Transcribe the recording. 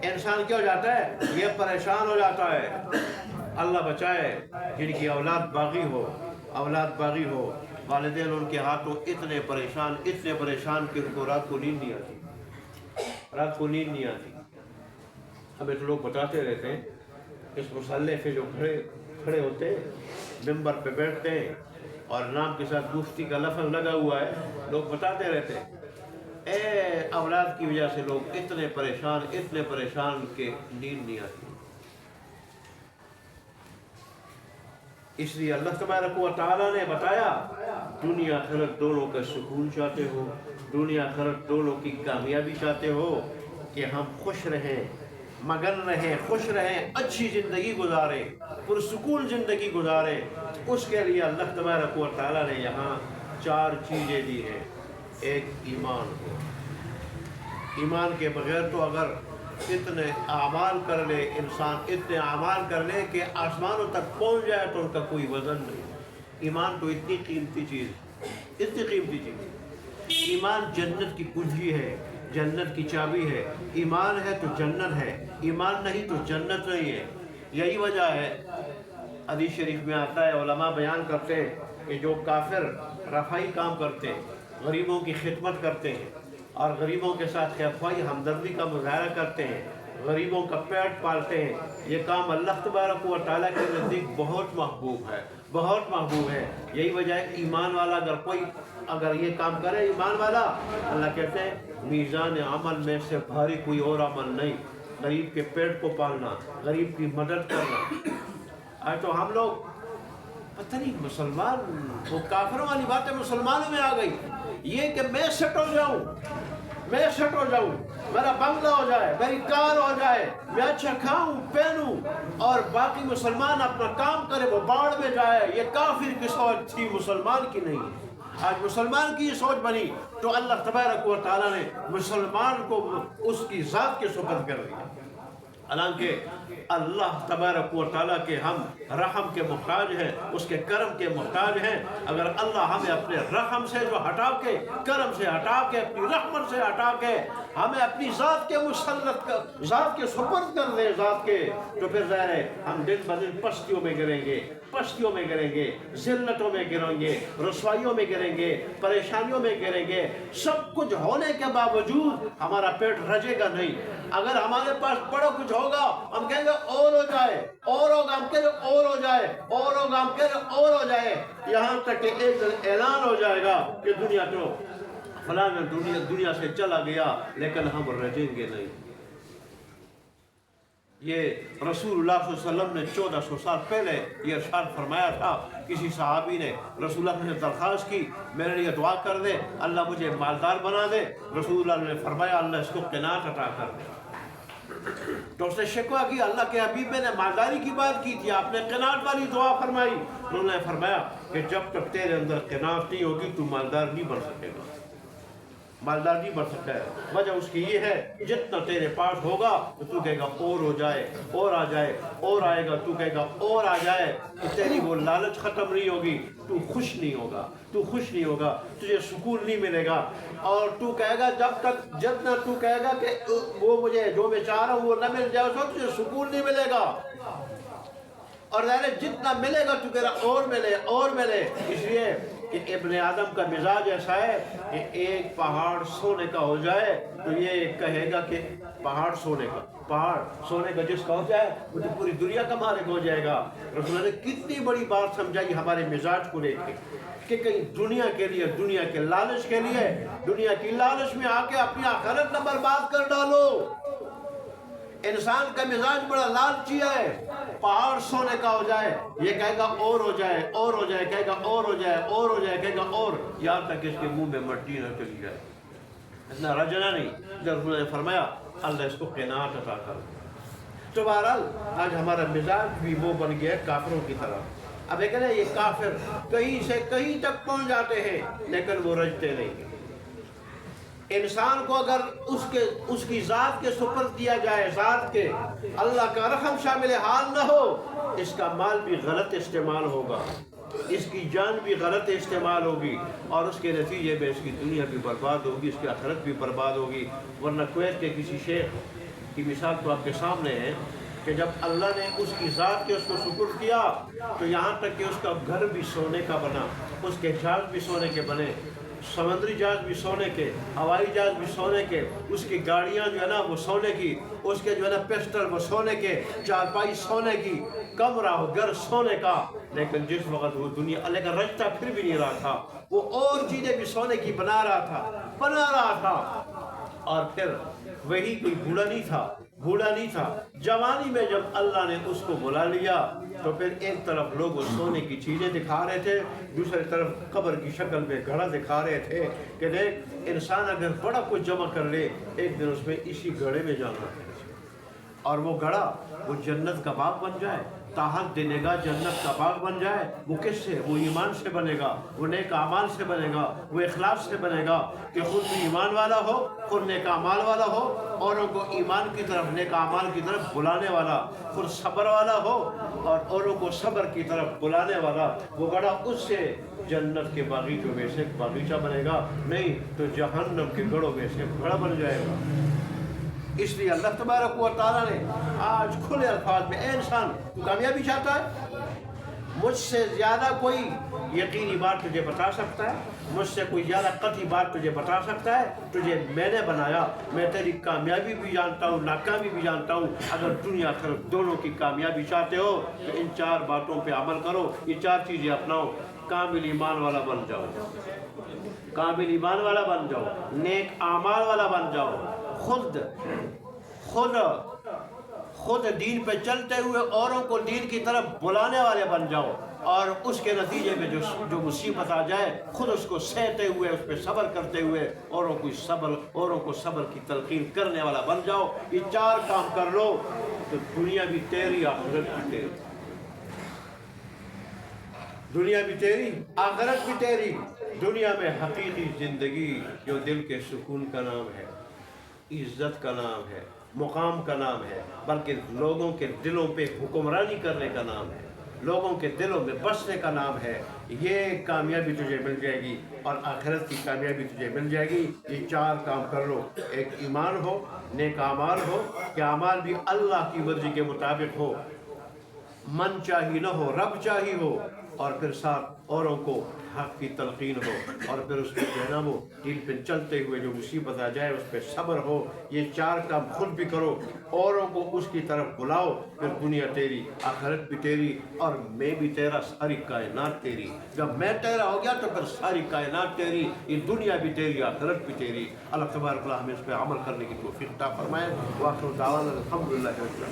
انسان کیا ہو جاتا ہے؟ یہ پریشان ہو جاتا ہے۔ اللہ بچائے جن کی اولاد باغی ہو، اولاد باغی ہو، والدین ان کے ہاتھوں اتنے پریشان کہ ان کو رات کو نیند نہیں آتی، رات کو نیند نہیں آتی۔ ہمیں تو لوگ بتاتے رہتے ہیں، اس مصلے پہ جو کھڑے ہوتے ہیں، ممبر پہ بیٹھتے ہیں اور نام کے ساتھ مفتی کا لفظ لگا ہوا ہے، لوگ بتاتے رہتے ہیں اے اولاد کی وجہ سے لوگ اتنے پریشان کہ نیند نہیں آتی۔ اس لیے اللہ تبارک و تعالیٰ نے بتایا دنیا آخرت دونوں کا سکون چاہتے ہو، دنیا آخرت دونوں کی کامیابی چاہتے ہو کہ ہم خوش رہیں، مگن رہیں، خوش رہیں، اچھی زندگی گزاریں، پرسکون زندگی گزاریں، اس کے لیے اللہ تبارک و تعالیٰ نے یہاں 4 چیزیں دی ہیں۔ ایک ایمان ہو، ایمان کے بغیر تو اگر اتنے اعمال کر لے انسان، اتنے اعمال کر لے کہ آسمانوں تک پہنچ جائے تو ان کا کوئی وزن نہیں۔ ایمان تو اتنی قیمتی چیز، اتنی قیمتی چیز۔ ایمان جنت کی کنجی ہے، جنت کی چابی ہے۔ ایمان ہے تو جنت ہے، ایمان نہیں تو جنت نہیں ہے۔ یہی وجہ ہے حدیث شریف میں آتا ہے، علماء بیان کرتے ہیں کہ جو کافر رفائی کام کرتے ہیں، غریبوں کی خدمت کرتے ہیں اور غریبوں کے ساتھ خیرخواہی ہمدردی کا مظاہرہ کرتے ہیں، غریبوں کا پیٹ پالتے ہیں، یہ کام اللہ تبارک و تعالیٰ کے نزدیک بہت محبوب ہے، بہت محبوب ہے۔ یہی وجہ ہے ایمان والا اگر یہ کام کرے، ایمان والا، اللہ کہتے ہیں میزان عمل میں سے بھاری کوئی اور عمل نہیں۔ غریب کے پیٹ کو پالنا، غریب کی مدد کرنا۔ آج تو ہم لوگ پتہ نہیں، مسلمان وہ کافروں والی باتیں مسلمانوں میں آ گئی، یہ کہ میں سیٹ ہو جاؤں، میرا بنگلہ ہو جائے، میری کار ہو جائے، میں اچھا کھاؤں پہنوں اور باقی مسلمان اپنا کام کرے، وہ باڑ میں جائے۔ یہ کافر کی سوچ تھی، مسلمان کی نہیں۔ آج مسلمان کی یہ سوچ بنی تو اللہ تبارک و تعالیٰ نے مسلمان کو اس کی ذات کے سپرد کر دیا۔ حالانکہ اللہ تبارک و تعالیٰ کے ہم رحم کے محتاج ہیں، اس کے کرم کے محتاج ہیں۔ اگر اللہ ہمیں اپنے رحم سے جو ہٹا کے، کرم سے ہٹا کے، اپنی رحمت سے ہٹا کے ہمیں اپنی ذات کے ذات کے سپرد کر دے، ذات کے، تو پھر ظاہر ہے ہم دن بدن پستیوں میں گریں گے، ذلتوں میں گریں گے، رسوائیوں میں گریں گے، پریشانیوں میں گریں گے۔ سب کچھ ہونے کے باوجود ہمارا پیٹ رجے گا نہیں۔ اگر ہمارے پاس بڑا کچھ ہوگا، ہم کہیں گے اور ہو جائے، اور ہوگا، ہم کہیں گے اور ہو جائے، اور ہوگا، ہم کہیں گے اور ہو جائے، یہاں تک کہ ایک دن اعلان ہو جائے گا کہ دنیا تو فلاں دنیا سے چلا گیا، لیکن ہم رجیں گے نہیں۔ یہ رسول اللہ صلی اللہ علیہ وسلم نے 1400 سال پہلے یہ ارشاد فرمایا تھا۔ کسی صحابی نے رسول اللہ نے درخواست کی، میرے لیے دعا کر دے، اللہ مجھے مالدار بنا دے۔ رسول اللہ نے فرمایا اللہ اس کو قناعت عطا کر دے۔ تو اس نے شکوہ کی، اللہ کے حبیب میں نے مالداری کی بات کی تھی، آپ نے قناعت والی دعا فرمائی۔ انہوں نے فرمایا کہ جب تک تیرے اندر قناعت نہیں ہوگی تو مالدار نہیں بن سکے گا، مالدار نہیں بن سکتا ہے۔ وجہ اس کی یہ ہے جتنا تیرے پاس ہوگا تو کہے گا اور ہو جائے، اور آ جائے، اور آئے گا، تو کہے گا اور آ جائے، تو تیری وہ لالچ ختم نہیں ہوگی، تو خوش نہیں ہوگا، تجھے سکون نہیں ملے گا، اور تو کہے گا جتنا تو کہے گا کہ وہ مجھے جو میں چاہ رہا ہوں وہ نہ مل جائے، اس وقت تجھے سکون نہیں ملے گا، اور جتنا ملے گا تو کہے گا اور ملے۔ اس لیے کہ ابن آدم کا مزاج ایسا ہے کہ ایک پہاڑ سونے کا ہو جائے تو یہ کہے گا کہ پہاڑ سونے کا جس کا ہو جائے وہ تو پوری دنیا کا مالک ہو جائے گا۔ رسول اللہ نے کتنی بڑی بات سمجھائی ہمارے مزاج کو لے کے کہ کہیں دنیا کے لیے، دنیا کے لالچ کے لیے، دنیا کی لالچ میں آ کے اپنی آخرت نہ برباد کر ڈالو۔ انسان کا مزاج بڑا لالچی ہے، پہاڑ سونے کا ہو جائے یہ کہے گا اور ہو جائے، اور ہو جائے، کہے گا اور ہو جائے، اور ہو جائے، کہے گا اور، یہاں تک اس کے منہ میں مٹی نہ چلی جائے، اتنا رجنا نہیں۔ جب رسول نے فرمایا اللہ اس کو قناعت عطا کر۔ تو بہرحال آج ہمارا مزاج بھی وہ بن گیا ہے کافروں کی طرح۔ اب ایک ہے یہ کافر کہیں سے کہیں تک پہنچ جاتے ہیں لیکن وہ رجتے نہیں۔ انسان کو اگر اس کی ذات کے سپرد کیا جائے، ذات کے، اللہ کا رحم شامل حال نہ ہو، اس کا مال بھی غلط استعمال ہوگا، اس کی جان بھی غلط استعمال ہوگی، اور اس کے نتیجے میں اس کی دنیا بھی برباد ہوگی، اس کی آخرت بھی برباد ہوگی۔ ورنہ کویت کے کسی شیخ کی مثال تو آپ کے سامنے ہے کہ جب اللہ نے اس کی ذات کے اس کو شکر کیا تو یہاں تک کہ اس کا گھر بھی سونے کا بنا، اس کے جہاز بھی سونے کے بنے، سمندری جہاز بھی سونے کے، ہوائی جہاز بھی سونے کے، اس کی گاڑیاں جو ہے نا وہ سونے کی، اس کے جو ہے نا پسٹر وہ سونے کے، چارپائی سونے کی، کمرہ گھر سونے کا، لیکن جس وقت وہ دنیا اللہ کا رچتا پھر بھی نہیں رہا تھا، وہ اور چیزیں بھی سونے کی بنا رہا تھا اور پھر وہی کوئی بوڑھا نہیں تھا، جوانی میں جب اللہ نے اس کو بلا لیا تو پھر ایک طرف لوگ سونے کی چیزیں دکھا رہے تھے، دوسری طرف قبر کی شکل میں گھڑا دکھا رہے تھے کہ دیکھ انسان اگر بڑا کچھ جمع کر لے ایک دن اس میں اسی گھڑے میں جانا ہے، اور وہ گھڑا وہ جنت کا باغ بن جائے، تاحق دینے گا جنت کا باغ بن جائے، وہ کس سے؟ وہ ایمان سے بنے گا، وہ نیک اعمال سے بنے گا، وہ اخلاص سے بنے گا کہ خود بھی ایمان والا ہو، خود نیک اعمال والا ہو، اوروں کو ایمان کی طرف نیک اعمال کی طرف بلانے والا، خود صبر والا ہو اور اوروں کو صبر کی طرف بلانے والا، وہ گھڑا اس سے جنت کے باغیچوں میں سے باغیچہ بنے گا، نہیں تو جہنم کے گھڑوں میں سے گھڑا بن جائے گا۔ اس لیے اللہ تبارک و تعالیٰ نے آج کھلے الفاظ میں، اے انسان تو کامیابی چاہتا ہے؟ مجھ سے زیادہ کوئی یقینی بات تجھے بتا سکتا ہے؟ مجھ سے کوئی زیادہ قطعی بات تجھے بتا سکتا ہے؟ تجھے میں نے بنایا، میں تیری کامیابی بھی جانتا ہوں، ناکامی بھی جانتا ہوں۔ اگر دنیا آخرت دونوں کی کامیابی چاہتے ہو تو ان 4 باتوں پہ عمل کرو، یہ 4 چیزیں اپناؤ۔ کامل ایمان والا بن جاؤ، کامل ایمان والا بن جاؤ، نیک اعمال والا بن جاؤ، خود دین پہ چلتے ہوئے اوروں کو دین کی طرف بلانے والے بن جاؤ، اور اس کے نتیجے میں جو مصیبت آ جائے خود اس کو سہتے ہوئے، اس پہ صبر کرتے ہوئے اوروں کو صبر کی تلقین کرنے والا بن جاؤ۔ یہ 4 کام کر لو تو دنیا بھی تیری، آخرت بھی تیری، دنیا بھی تیری، آخرت بھی تیری۔ دنیا میں حقیقی زندگی جو دل کے سکون کا نام ہے، عزت کا نام ہے، مقام کا نام ہے، بلکہ لوگوں کے دلوں پہ حکمرانی کرنے کا نام ہے، لوگوں کے دلوں میں بسنے کا نام ہے، یہ کامیابی تجھے مل جائے گی اور آخرت کی کامیابی تجھے مل جائے گی۔ یہ 4 کام کر لو، ایک ایمان ہو، نیک اعمال ہو کہ اعمال بھی اللہ کی مرضی کے مطابق ہو، من چاہی نہ ہو، رب چاہی ہو، اور پھر ساتھ اوروں کو حق کی تلقین ہو، اور پھر اس پہ جو ہے نا وہ دین پہ چلتے ہوئے جو مصیبت آ جائے اس پہ صبر ہو۔ یہ 4 کام خود بھی کرو، اوروں کو اس کی طرف بلاؤ، پھر دنیا تیری، آخرت بھی تیری، اور میں بھی تیرا، ساری کائنات تیری۔ جب میں تیرا ہو گیا تو پھر ساری کائنات تیری، یہ دنیا بھی تیری، آخرت بھی تیری۔ اللہ تبارک و تعالیٰ ہمیں اس پہ عمل کرنے کی توفیق عطا فرمائے۔ وآخر دعوانا الحمدللہ رب العالمین۔